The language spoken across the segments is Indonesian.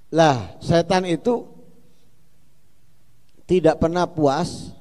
Lah, setan itu tidak pernah puas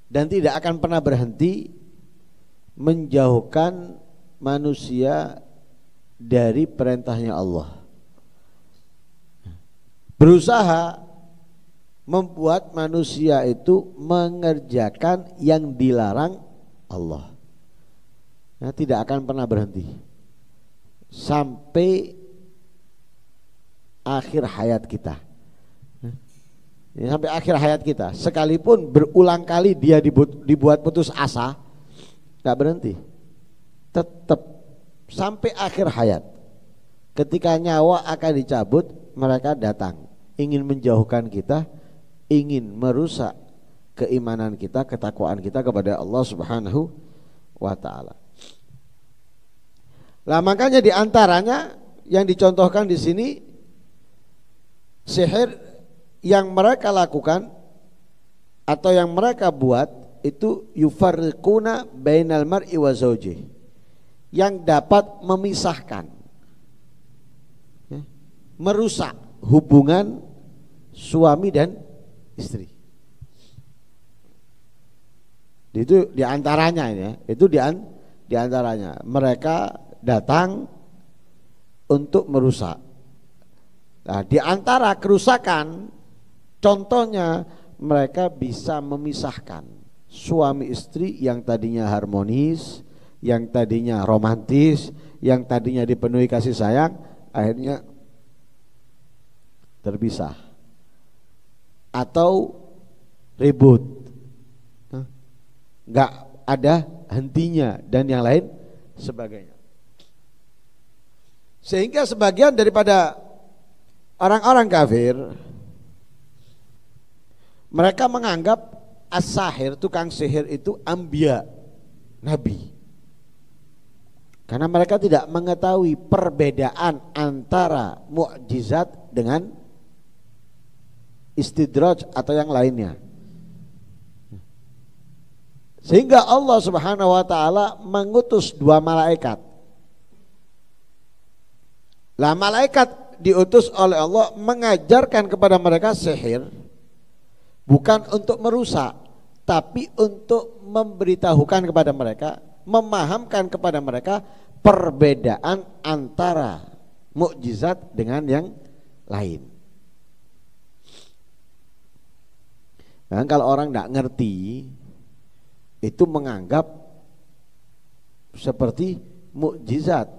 dan tidak akan pernah berhenti menjauhkan manusia dari perintahnya Allah. Berusaha membuat manusia itu mengerjakan yang dilarang Allah. Nah, tidak akan pernah berhenti sampai akhir hayat kita. Sampai akhir hayat kita, sekalipun berulang kali dia dibuat putus asa, gak berhenti, tetap sampai akhir hayat. Ketika nyawa akan dicabut, mereka datang ingin menjauhkan kita, ingin merusak keimanan kita, ketakwaan kita kepada Allah Subhanahu wa ta'ala. Lah makanya diantaranya yang dicontohkan di sini, sihir yang mereka lakukan atau yang mereka buat itu yufarriquna bainal mar'i wa zaujih, yang dapat memisahkan, merusak hubungan suami dan istri. Itu diantaranya ya, itu diantaranya mereka datang untuk merusak. Nah, diantara kerusakan, contohnya mereka bisa memisahkan suami istri yang tadinya harmonis, yang tadinya romantis, yang tadinya dipenuhi kasih sayang, akhirnya terpisah atau ribut, nggak ada hentinya dan yang lain sebagainya. Sehingga sebagian daripada orang-orang kafir, mereka menganggap as-sahir, tukang sihir itu anbiya, nabi. Karena mereka tidak mengetahui perbedaan antara mukjizat dengan istidraj atau yang lainnya. Sehingga Allah Subhanahu wa ta'ala mengutus 2 malaikat. Lah malaikat diutus oleh Allah mengajarkan kepada mereka sihir, bukan untuk merusak, tapi untuk memberitahukan kepada mereka, memahamkan kepada mereka perbedaan antara mukjizat dengan yang lain. Nah, kalau orang tidak ngerti, itu menganggap seperti mukjizat,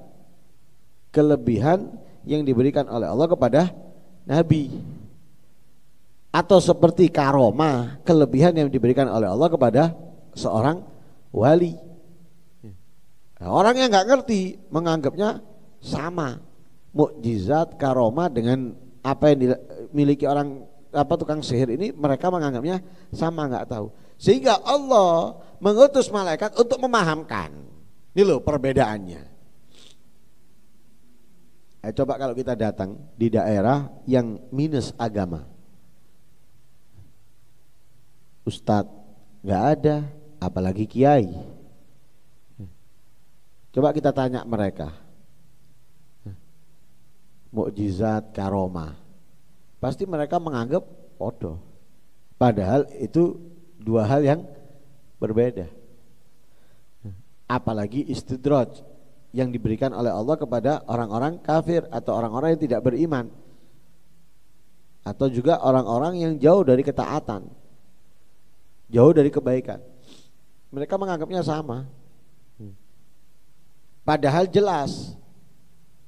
kelebihan yang diberikan oleh Allah kepada Nabi, atau seperti karomah, kelebihan yang diberikan oleh Allah kepada seorang wali. Nah, orang yang nggak ngerti menganggapnya sama, mukjizat, karomah dengan apa yang dimiliki orang tukang sihir ini, mereka menganggapnya sama, nggak tahu. Sehingga Allah mengutus malaikat untuk memahamkan. Ini loh perbedaannya. Coba kalau kita datang di daerah yang minus agama, ustadz nggak ada, apalagi kiai. Coba kita tanya mereka, mukjizat, karomah, pasti mereka menganggap bodoh. Padahal itu 2 hal yang berbeda. Apalagi istidraj yang diberikan oleh Allah kepada orang-orang kafir atau orang-orang yang tidak beriman, atau juga orang-orang yang jauh dari ketaatan, jauh dari kebaikan. Mereka menganggapnya sama. Padahal jelas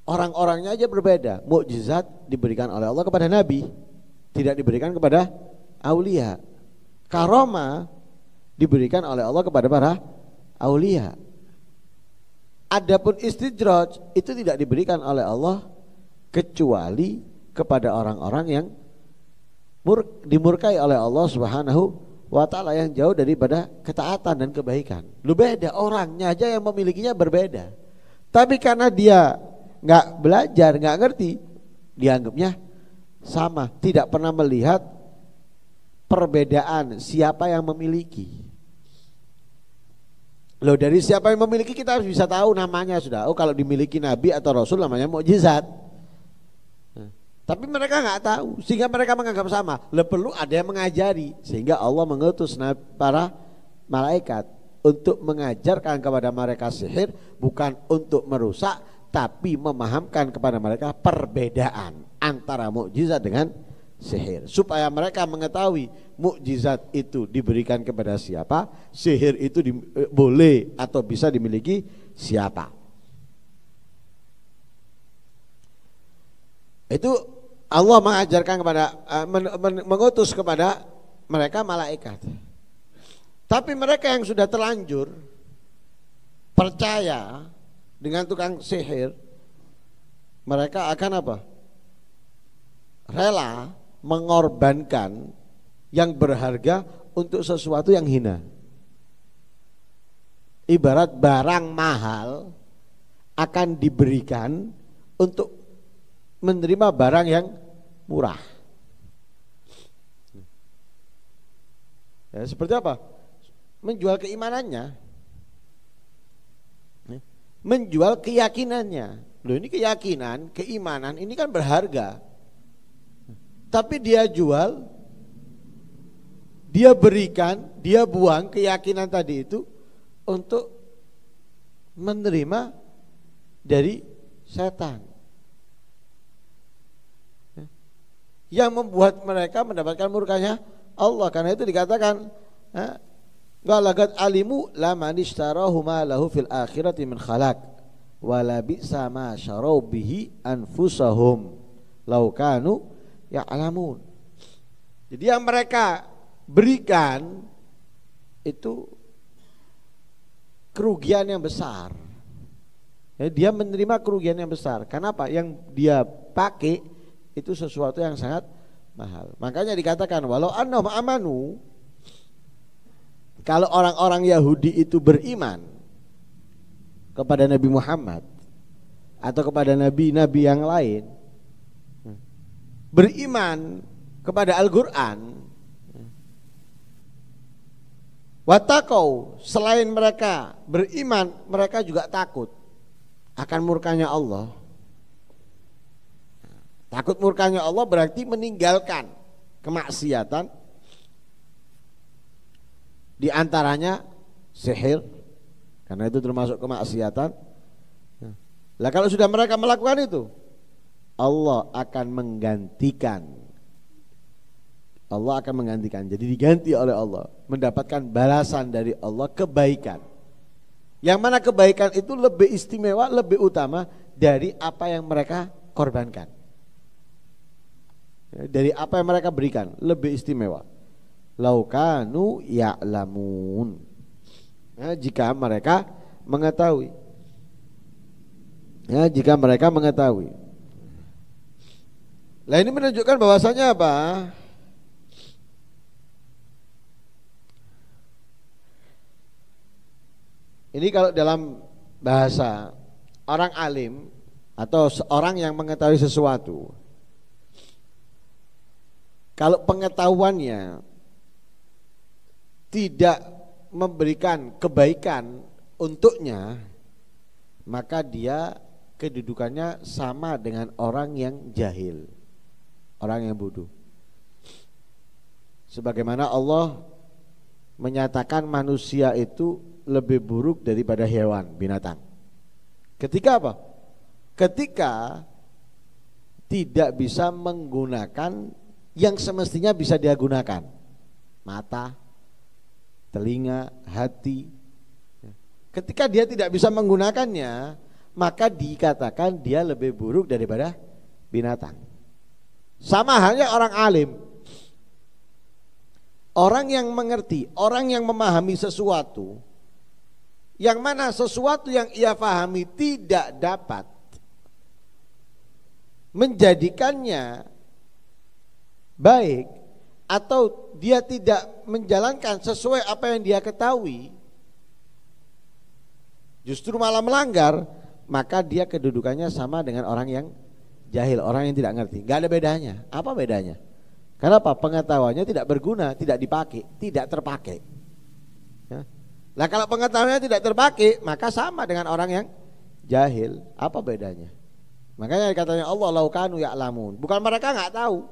orang-orangnya aja berbeda. Mukjizat diberikan oleh Allah kepada Nabi, tidak diberikan kepada aulia. Karomah diberikan oleh Allah kepada para aulia. Adapun istidraj itu tidak diberikan oleh Allah kecuali kepada orang-orang yang dimurkai oleh Allah Subhanahu wa ta'ala, yang jauh daripada ketaatan dan kebaikan. Lu beda, orangnya aja yang memilikinya berbeda. Tapi karena dia nggak belajar, nggak ngerti, dianggapnya sama, tidak pernah melihat perbedaan siapa yang memiliki. Loh, dari siapa yang memiliki kita harus bisa tahu namanya sudah. Oh, kalau dimiliki Nabi atau Rasul namanya mukjizat. Tapi mereka nggak tahu, sehingga mereka menganggap sama. Perlu ada yang mengajari, sehingga Allah mengutus para malaikat untuk mengajarkan kepada mereka sihir, bukan untuk merusak, tapi memahamkan kepada mereka perbedaan antara mukjizat dengan sihir, supaya mereka mengetahui mukjizat itu diberikan kepada siapa, sihir itu boleh atau bisa dimiliki siapa. Itu Allah mengajarkan kepada mengutus kepada mereka malaikat. Tapi mereka yang sudah terlanjur percaya dengan tukang sihir, mereka akan apa? Rela mengorbankan yang berharga untuk sesuatu yang hina. Ibarat barang mahal akan diberikan untuk menerima barang yang murah. Ya, seperti apa? Menjual keimanannya, menjual keyakinannya. Loh, ini keyakinan, keimanan ini kan berharga. Tapi dia jual, dia berikan, dia buang keyakinan tadi itu untuk menerima dari setan. Yang membuat mereka mendapatkan murkanya Allah. Karena itu dikatakan Galagat alimu la man ishtarahu ma lahu fil akhirati min khalaq wala bi'sa ma syarau bihi anfusahum law kanu ya'lamun. Jadi yang mereka berikan itu kerugian yang besar. Ya, dia menerima kerugian yang besar. Kenapa? Yang dia pakai itu sesuatu yang sangat mahal. Makanya dikatakan walau annahum amanu, kalau orang-orang Yahudi itu beriman kepada Nabi Muhammad atau kepada nabi-nabi yang lain, beriman kepada Al-Qur'an, wattaqau, selain mereka beriman, mereka juga takut akan murkanya Allah. Takut murkanya Allah berarti meninggalkan kemaksiatan, di antaranya sihir, karena itu termasuk kemaksiatan. Lah kalau sudah mereka melakukan itu, Allah akan menggantikan. Jadi diganti oleh Allah, mendapatkan balasan dari Allah, kebaikan. Yang mana kebaikan itu lebih istimewa, lebih utama dari apa yang mereka korbankan. Dari apa yang mereka berikan lebih istimewa. Laukanu ya'lamun, jika mereka mengetahui. Jika mereka mengetahui. Nah, ini menunjukkan bahwasanya apa? Ini kalau dalam bahasa orang alim atau seorang yang mengetahui sesuatu, kalau pengetahuannya tidak memberikan kebaikan untuknya, maka dia kedudukannya sama dengan orang yang jahil, orang yang bodoh. Sebagaimana Allah menyatakan manusia itu lebih buruk daripada hewan, binatang. Ketika apa? Ketika tidak bisa menggunakan yang semestinya bisa dia gunakan, mata, telinga, hati. Ketika dia tidak bisa menggunakannya, maka dikatakan dia lebih buruk daripada binatang. Sama halnya orang alim, orang yang mengerti, orang yang memahami sesuatu, yang mana sesuatu yang ia pahami tidak dapat menjadikannya baik, atau dia tidak menjalankan sesuai apa yang dia ketahui, justru malah melanggar, maka dia kedudukannya sama dengan orang yang jahil, orang yang tidak ngerti. Gak ada bedanya. Apa bedanya? Kenapa? Pengetahuannya tidak berguna, tidak dipakai, tidak terpakai. Ya. Nah, kalau pengetahuannya tidak terpakai, maka sama dengan orang yang jahil. Apa bedanya? Makanya katanya Allah laukanu ya'lamun. Bukan mereka nggak tahu.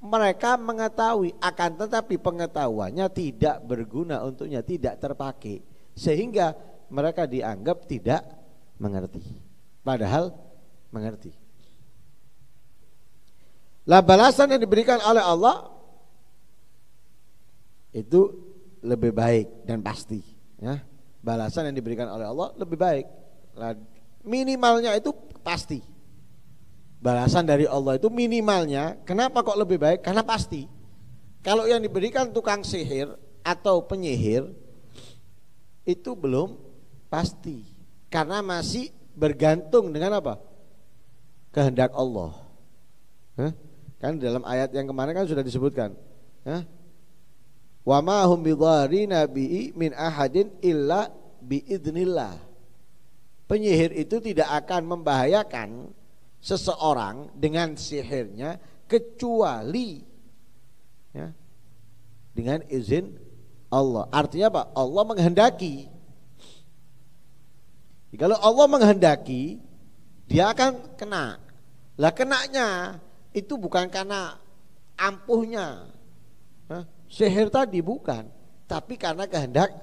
Mereka mengetahui, akan tetapi pengetahuannya tidak berguna untuknya, tidak terpakai, sehingga mereka dianggap tidak mengerti. Padahal mengerti. Lah balasan yang diberikan oleh Allah itu lebih baik dan pasti, ya. Balasan yang diberikan oleh Allah lebih baik. Minimalnya itu pasti. Balasan dari Allah itu minimalnya, kenapa kok lebih baik? Karena pasti. Kalau yang diberikan tukang sihir atau penyihir itu belum pasti, karena masih bergantung dengan apa? Kehendak Allah. Kan dalam ayat yang kemarin kan sudah disebutkan, wa ma hum bidharina bihi min ahadin illa biidznillah. Penyihir itu tidak akan membahayakan seseorang dengan sihirnya kecuali, ya, dengan izin Allah. Artinya apa? Allah menghendaki. Kalau Allah menghendaki, dia akan kena. Lah kenanya itu bukan karena ampuhnya sihir tadi, bukan, tapi karena kehendak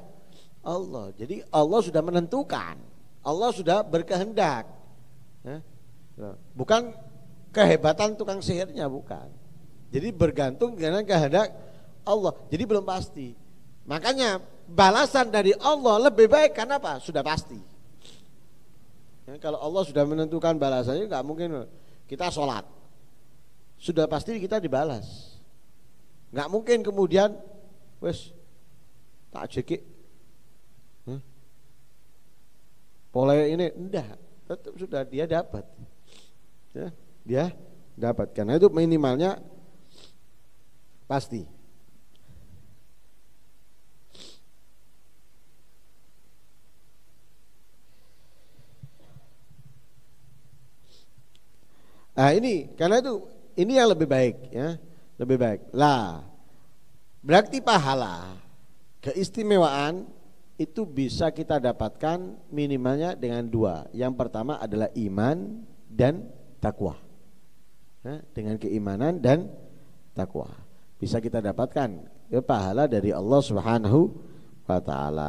Allah. Jadi Allah sudah menentukan, Allah sudah berkehendak, bukan kehebatan tukang sihirnya, bukan. Jadi bergantung dengan kehendak Allah. Jadi belum pasti. Makanya balasan dari Allah lebih baik karena apa? Sudah pasti. Kalau Allah sudah menentukan balasannya, nggak mungkin kita sholat sudah pasti kita dibalas. Nggak mungkin kemudian wes tak cekik pola ini, enggak, tetap sudah dia dapat. Ya, dia dapat, karena itu minimalnya pasti. Nah ini, karena itu ini yang lebih baik, ya, lebih baik. Lah, berarti pahala, keistimewaan itu bisa kita dapatkan minimalnya dengan dua. Yang pertama adalah iman dan takwa. Dengan keimanan dan takwa bisa kita dapatkan pahala dari Allah Subhanahu wa ta'ala.